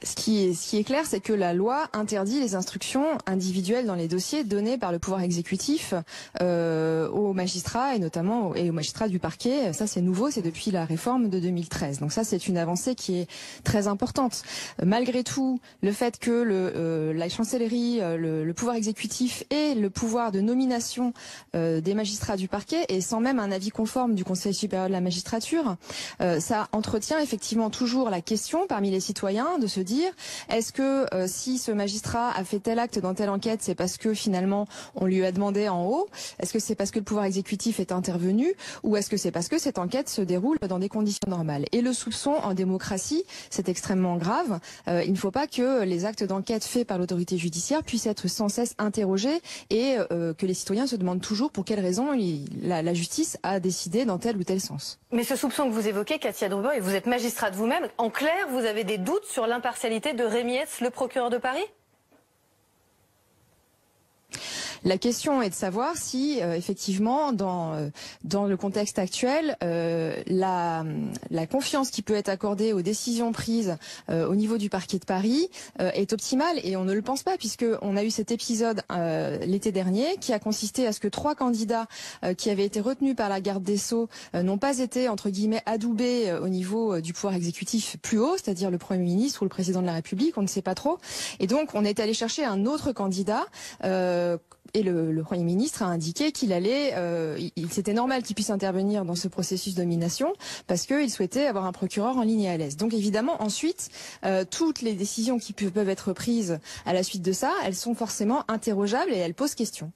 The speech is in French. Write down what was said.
Ce qui est clair, c'est que la loi interdit les instructions individuelles dans les dossiers donnés par le pouvoir exécutif aux magistrats et notamment aux magistrats du parquet. Ça, c'est nouveau, c'est depuis la réforme de 2013. Donc ça, c'est une avancée qui est très importante. Malgré tout, le fait que la chancellerie, le pouvoir exécutif ait le pouvoir de nomination des magistrats du parquet et sans même un avis conforme du Conseil supérieur de la magistrature, ça entretient effectivement toujours la question parmi les citoyens de se dire, est-ce que si ce magistrat a fait tel acte dans telle enquête, c'est parce que finalement on lui a demandé en haut? Est-ce que c'est parce que le pouvoir exécutif est intervenu? Ou est-ce que c'est parce que cette enquête se déroule dans des conditions normales? Et le soupçon en démocratie, c'est extrêmement grave. Il ne faut pas que les actes d'enquête faits par l'autorité judiciaire puissent être sans cesse interrogés et que les citoyens se demandent toujours pour quelles raisons la justice a décidé dans tel ou tel sens. Mais ce soupçon que vous évoquez, Katia Druber, et vous êtes magistrate vous-même, en clair, vous avez des doutes sur l'impartialité de Rémy Heitz, le procureur de Paris? La question est de savoir si, effectivement, dans le contexte actuel, la confiance qui peut être accordée aux décisions prises au niveau du parquet de Paris est optimale, et on ne le pense pas, puisqu'on a eu cet épisode l'été dernier qui a consisté à ce que 3 candidats qui avaient été retenus par la garde des Sceaux n'ont pas été, entre guillemets, adoubés au niveau du pouvoir exécutif plus haut, c'est-à-dire le Premier ministre ou le Président de la République, on ne sait pas trop. Et donc, on est allé chercher un autre candidat et le Premier ministre a indiqué qu'il allait, c'était normal qu'il puisse intervenir dans ce processus de nomination parce qu'il souhaitait avoir un procureur en ligne à l'aise. Donc évidemment, ensuite, toutes les décisions qui peuvent être prises à la suite de ça, elles sont forcément interrogeables et elles posent question.